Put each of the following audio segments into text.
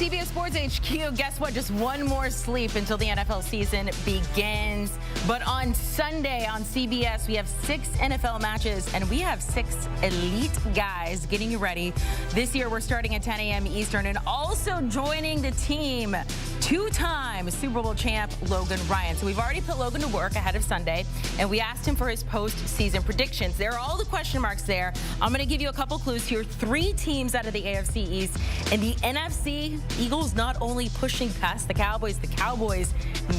CBS Sports HQ, guess what? Just one more sleep until the NFL season begins. But on Sunday on CBS, we have 6 NFL matches, and we have 6 elite guys getting you ready. This year, we're starting at 10 a.m. Eastern, and also joining the team, 2-time Super Bowl champ Logan Ryan. So we've already put Logan to work ahead of Sunday, and we asked him for his postseason predictions. There are all the question marks there. I'm going to give you a couple clues here. 3 teams out of the AFC East. In the NFC, Eagles not only pushing past the Cowboys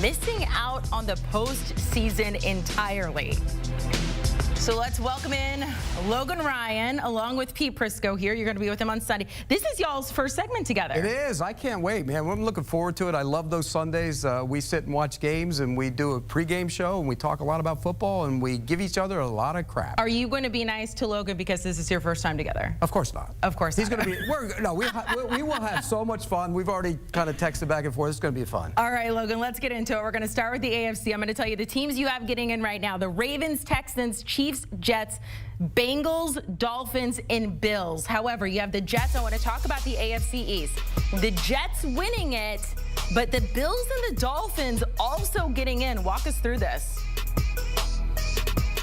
missing out on the postseason entirely. So let's welcome in Logan Ryan along with Pete Prisco here. You're going to be with him on Sunday. This is y'all's first segment together. It is. I can't wait, man. I'm looking forward to it. I love those Sundays. We sit and watch games, and we do a pregame show, and we talk a lot about football, and we give each other a lot of crap. Are you going to be nice to Logan because this is your first time together? Of course not. Of course not. He's going to be. We will have so much fun. We've already kind of texted back and forth. It's going to be fun. All right, Logan, let's get into it. We're going to start with the AFC. I'm going to tell you the teams you have getting in right now: the Ravens, Texans, Chiefs, Jets, Bengals, Dolphins, and Bills. However, you have the Jets. I want to talk about the AFC East. The Jets winning it, but the Bills and the Dolphins also getting in. Walk us through this.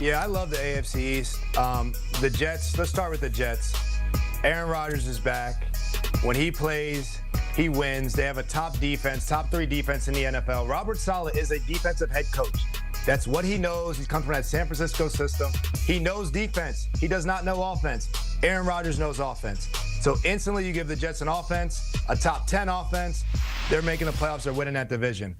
Yeah, I love the AFC East. The Jets, let's start with the Jets. Aaron Rodgers is back. When he plays, he wins. They have a top defense, top 3 defense in the NFL. Robert Saleh is a defensive head coach. That's what he knows. He's come from that San Francisco system. He knows defense. He does not know offense. Aaron Rodgers knows offense. So instantly you give the Jets an offense, a top 10 offense. They're making the playoffs. They're winning that division.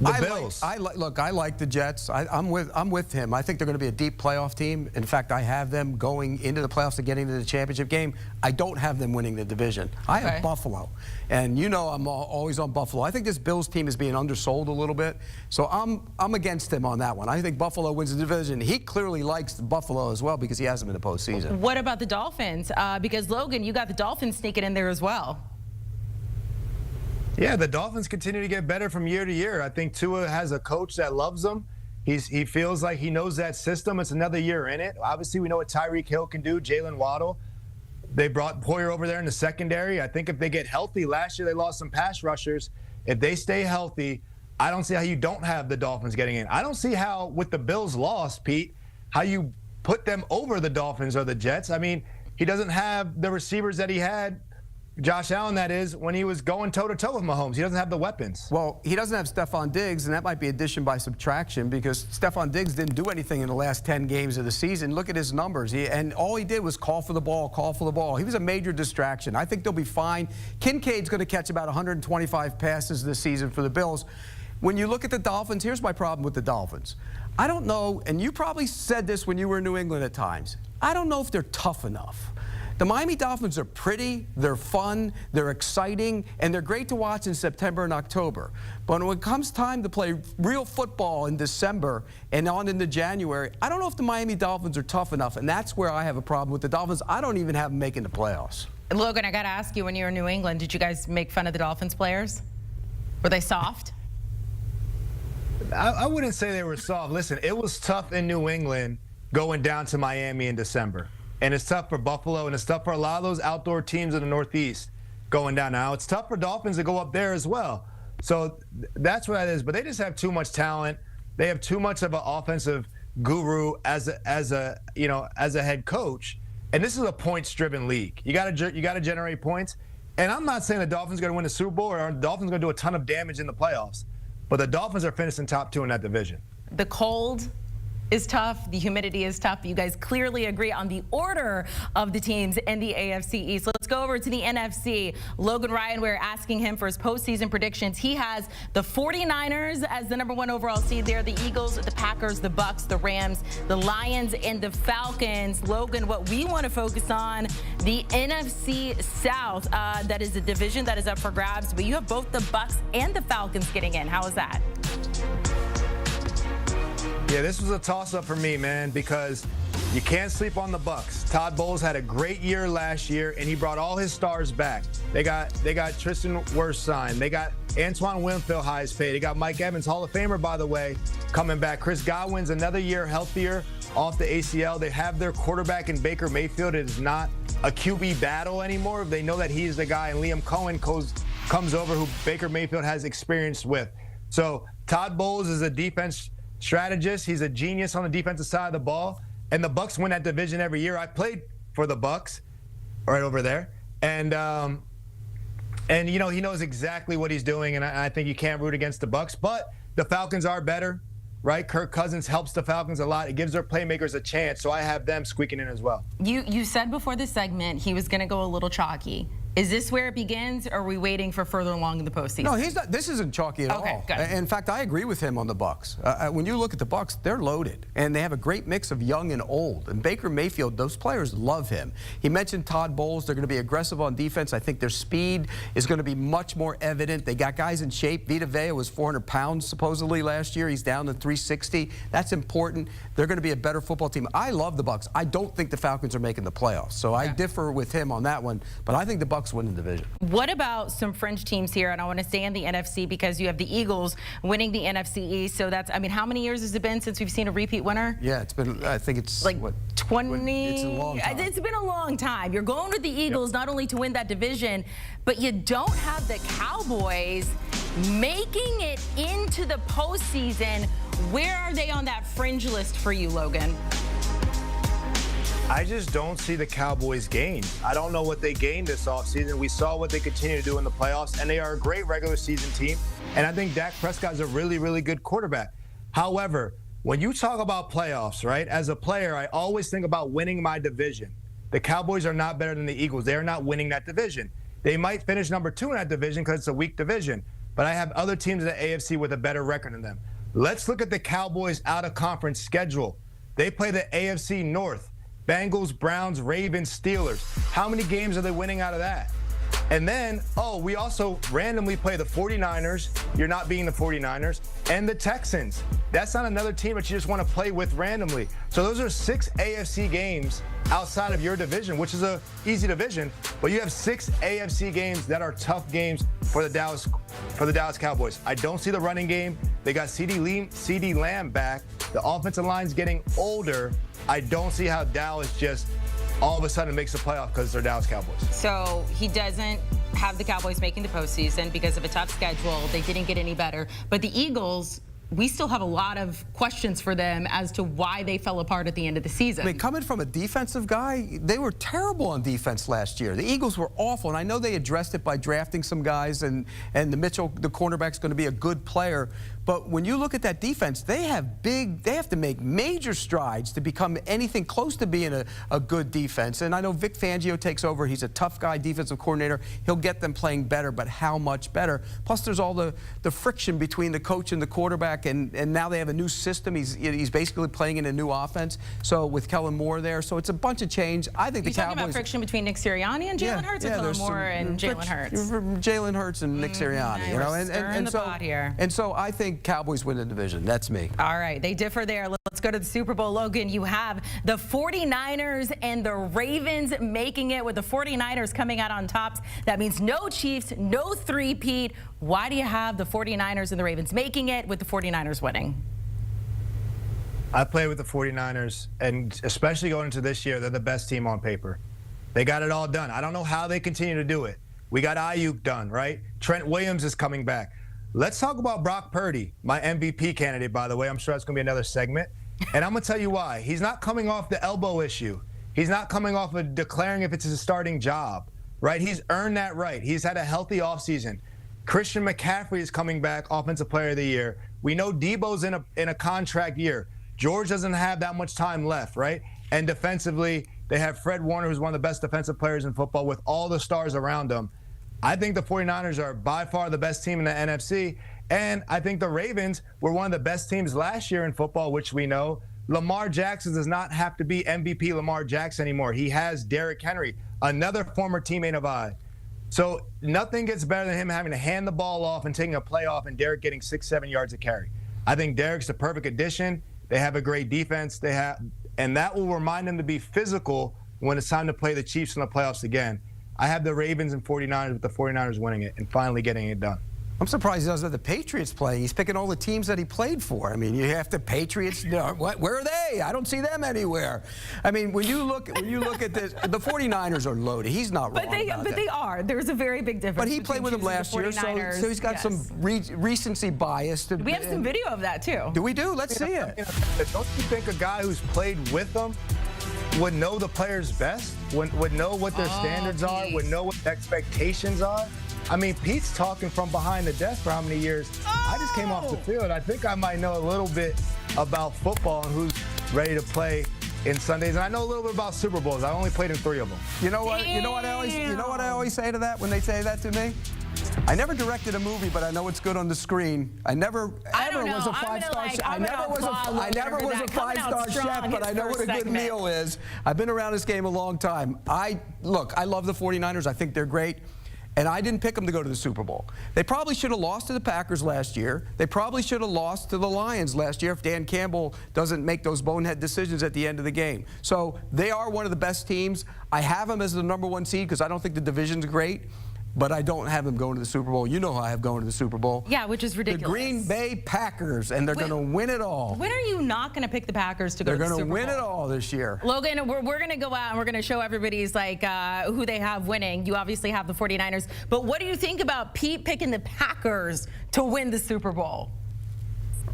The Bills. Look, I like the Jets. I'm with him. I think they're going to be a deep playoff team. In fact, I have them going into the playoffs and getting to the championship game. I don't have them winning the division. I have Buffalo. And you know I'm always on Buffalo. I think this Bills team is being undersold a little bit. So I'm against him on that one. I think Buffalo wins the division. He clearly likes Buffalo as well because he has them in the postseason. What about the Dolphins? Because, Logan, you got the Dolphins sneaking in there as well. Yeah, the Dolphins continue to get better from year to year. I think Tua has a coach that loves them. He feels like he knows that system. It's another year in it. Obviously, we know what Tyreek Hill can do, Jalen Waddle. They brought Poyer over there in the secondary. I think if they get healthy, last year they lost some pass rushers. If they stay healthy, I don't see how you don't have the Dolphins getting in. I don't see how, with the Bills' loss, Pete, how you put them over the Dolphins or the Jets. I mean, he doesn't have the receivers that he had, Josh Allen, that is, when he was going toe-to-toe with Mahomes. He doesn't have the weapons. Well, he doesn't have Stephon Diggs, and that might be addition by subtraction because Stephon Diggs didn't do anything in the last 10 games of the season. Look at his numbers. And all he did was call for the ball. He was a major distraction. I think they'll be fine. Kincaid's going to catch about 125 passes this season for the Bills. When you look at the Dolphins, here's my problem with the Dolphins. I don't know, and you probably said this when you were in New England at times, I don't know if they're tough enough. The Miami Dolphins are pretty, they're fun, they're exciting, and they're great to watch in September and October. But when it comes time to play real football in December and on into January, I don't know if the Miami Dolphins are tough enough, and that's where I have a problem with the Dolphins. I don't even have them making the playoffs. Logan, I got to ask you, when you were in New England, did you guys make fun of the Dolphins players? Were they soft? I wouldn't say they were soft. Listen, it was tough in New England going down to Miami in December. And it's tough for Buffalo, and it's tough for a lot of those outdoor teams in the Northeast going down now. It's tough for Dolphins to go up there as well. So that's what it is. But they just have too much talent. They have too much of an offensive guru as a head coach. And this is a points-driven league. You got to generate points. And I'm not saying the Dolphins are going to win the Super Bowl or the Dolphins are going to do a ton of damage in the playoffs. But the Dolphins are finishing top 2 in that division. The cold is tough. The humidity is tough. You guys clearly agree on the order of the teams in the AFC East. Let's go over to the NFC. Logan Ryan, we're asking him for his postseason predictions. He has the 49ers as the #1 overall seed there, the Eagles, the Packers, the Bucks, the Rams, the Lions, and the Falcons. Logan, what we want to focus on, the NFC South. That is a division that is up for grabs, but you have both the Bucks and the Falcons getting in. How is that? Yeah, this was a toss-up for me, man, because you can't sleep on the Bucks. Todd Bowles had a great year last year, and he brought all his stars back. They got Tristan Wirfs signed. They got Antoine Winfield highest paid. They got Mike Evans, Hall of Famer, by the way, coming back. Chris Godwin's another year healthier off the ACL. They have their quarterback in Baker Mayfield. It is not a QB battle anymore. They know that he's the guy, and Liam Cohen comes over, who Baker Mayfield has experience with. So Todd Bowles is a defense strategist. He's a genius on the defensive side of the ball, and the Bucs win that division every year. I played for the Bucs, right over there, and you know, he knows exactly what he's doing, and I think you can't root against the Bucs. But the Falcons are better, right? Kirk Cousins helps the Falcons a lot. It gives their playmakers a chance, so I have them squeaking in as well. You said before this segment he was going to go a little chalky. Is this where it begins, or are we waiting for further along in the postseason? No, he's not. This isn't chalky at all. Good. In fact, I agree with him on the Bucs. When you look at the Bucs, they're loaded, and they have a great mix of young and old. And Baker Mayfield, those players love him. He mentioned Todd Bowles. They're going to be aggressive on defense. I think their speed is going to be much more evident. They got guys in shape. Vita Vea was 400 pounds supposedly last year. He's down to 360. That's important. They're going to be a better football team. I love the Bucs. I don't think the Falcons are making the playoffs, so I differ with him on that one. But I think the Bucs win the division. What about some fringe teams here? And I want to stay in the NFC because you have the Eagles winning the NFC East. So that's, I mean, how many years has it been since we've seen a repeat winner? Yeah, it's been, I think it's like what, 20. It's a long time. It's been a long time. You're going with the Eagles not only to win that division, but you don't have the Cowboys making it into the postseason. Where are they on that fringe list for you, Logan? I just don't see the Cowboys gain. I don't know what they gained this offseason. We saw what they continue to do in the playoffs, and they are a great regular season team. And I think Dak Prescott is a really, really good quarterback. However, when you talk about playoffs, right, as a player, I always think about winning my division. The Cowboys are not better than the Eagles. They are not winning that division. They might finish number 2 in that division because it's a weak division, but I have other teams in the AFC with a better record than them. Let's look at the Cowboys out-of-conference schedule. They play the AFC North. Bengals, Browns, Ravens, Steelers. How many games are they winning out of that? And then, we also randomly play the 49ers. You're not being the 49ers. And the Texans. That's not another team that you just want to play with randomly. So those are 6 AFC games outside of your division, which is a easy division. But you have 6 AFC games that are tough games for the Dallas Cowboys. I don't see the running game. They got CeeDee Lamb back. The offensive line's getting older. I don't see how Dallas just all of a sudden makes the playoff because they're Dallas Cowboys. So he doesn't have the Cowboys making the postseason because of a tough schedule. They didn't get any better. But the Eagles, we still have a lot of questions for them as to why they fell apart at the end of the season. I mean, coming from a defensive guy, they were terrible on defense last year. The Eagles were awful, and I know they addressed it by drafting some guys, and the Mitchell, the cornerback's going to be a good player. But when you look at that defense, they have to make major strides to become anything close to being a good defense. And I know Vic Fangio takes over. He's a tough guy, defensive coordinator. He'll get them playing better, but how much better? Plus, there's all the friction between the coach and the quarterback, and now they have a new system. He's basically playing in a new offense. So with Kellen Moore there, so it's a bunch of change. I think the Cowboys. You're talking about friction between Nick Sirianni and Jalen Hurts, or Kellen Moore and Jalen Hurts? Jalen Hurts and Nick Sirianni, you know, and so I think Cowboys win the division. That's me. All right, they differ there. Let's go to the Super Bowl. Logan, you have the 49ers and the Ravens making it, with the 49ers coming out on top. That means no Chiefs, no three-peat. Why do you have the 49ers and the Ravens making it with the 49ers winning? I play with the 49ers, and especially going into this year, they're the best team on paper. They got it all done. I don't know how they continue to do it. We got Ayuk done, right? Trent Williams is coming back. Let's talk about Brock Purdy, my MVP candidate, by the way. I'm sure that's going to be another segment. And I'm going to tell you why. He's not coming off the elbow issue. He's not coming off of declaring if it's his starting job, right? He's earned that right. He's had a healthy offseason. Christian McCaffrey is coming back, Offensive Player of the Year. We know Debo's in a contract year. George doesn't have that much time left, right? And defensively, they have Fred Warner, who's one of the best defensive players in football, with all the stars around him. I think the 49ers are by far the best team in the NFC, and I think the Ravens were one of the best teams last year in football, which we know. Lamar Jackson does not have to be MVP Lamar Jackson anymore. He has Derrick Henry, another former teammate of I. So nothing gets better than him having to hand the ball off and taking a play off and Derrick getting 6-7 yards of carry. I think Derrick's the perfect addition. They have a great defense. And that will remind them to be physical when it's time to play the Chiefs in the playoffs again. I have the Ravens and 49ers, with the 49ers winning it and finally getting it done. I'm surprised he doesn't have the Patriots playing. He's picking all the teams that he played for. I mean, you have the Patriots. Where are they? I don't see them anywhere. I mean, when you look at this, the 49ers are loaded. He's not wrong. But they are. There's a very big difference. But he played with them last year, so he's got some recency bias. We have some video of that too. Do we do? Let's see it. Don't you think a guy who's played with them would know the players best? Would know what their standards are? Would know what the expectations are? I mean, Pete's talking from behind the desk for how many years? I just came off the field. I think I might know a little bit about football and who's ready to play in Sundays. And I know a little bit about Super Bowls. I only played in 3 of them. You know what? You know what I always say to that when they say that to me? I never directed a movie, but I know it's good on the screen. I never ever was a 5-star chef. I never was a 5-star chef, but I know what a good meal is. I've been around this game a long time. I love the 49ers. I think they're great. And I didn't pick them to go to the Super Bowl. They probably should have lost to the Packers last year. They probably should have lost to the Lions last year if Dan Campbell doesn't make those bonehead decisions at the end of the game. So they are one of the best teams. I have them as the #1 seed because I don't think the division's great. But I don't have them going to the Super Bowl. You know how I have going to the Super Bowl. Yeah, which is ridiculous. The Green Bay Packers, and they're going to win it all. When are you not going to pick the Packers to go to the Super Bowl? They're going to win it all this year. Logan, we're going to go out and we're going to show everybody's who they have winning. You obviously have the 49ers. But what do you think about Pete picking the Packers to win the Super Bowl?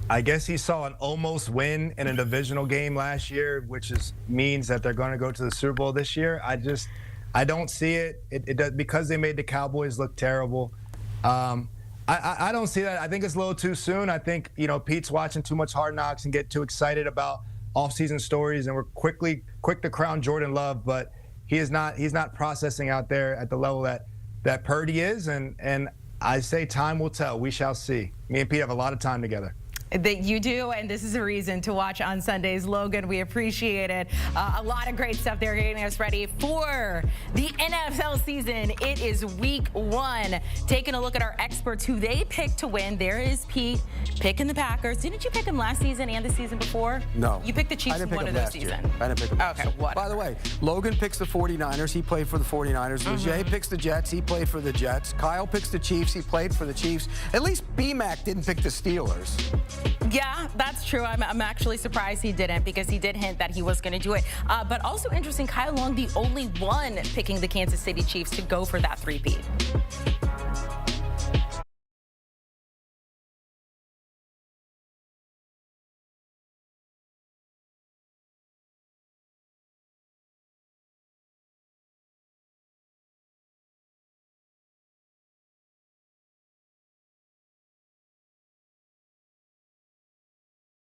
I guess he saw an almost win in a divisional game last year, which means that they're going to go to the Super Bowl this year. I don't see it. It does, because they made the Cowboys look terrible. I don't see that. I think it's a little too soon. I think, Pete's watching too much Hard Knocks and get too excited about off-season stories, and we're quick to crown Jordan Love, but he's not processing out there at the level that Purdy is, and I say time will tell. We shall see. Me and Pete have a lot of time together. That you do, and this is a reason to watch on Sundays. Logan, we appreciate it. A lot of great stuff there getting us ready for the NFL season. It is week 1. Taking a look at our experts who they picked to win. There is Pete picking the Packers. Didn't you pick them last season and the season before? No. You picked the Chiefs in one of those seasons. I didn't pick them. Okay, what? By the way, Logan picks the 49ers. He played for the 49ers. Jay picks the Jets. He played for the Jets. Kyle picks the Chiefs. He played for the Chiefs. At least B-Mac didn't pick the Steelers. Yeah, that's true. I'm actually surprised he didn't, because he did hint that he was going to do it. But also interesting, Kyle Long, the only one picking the Kansas City Chiefs to go for that 3-peat.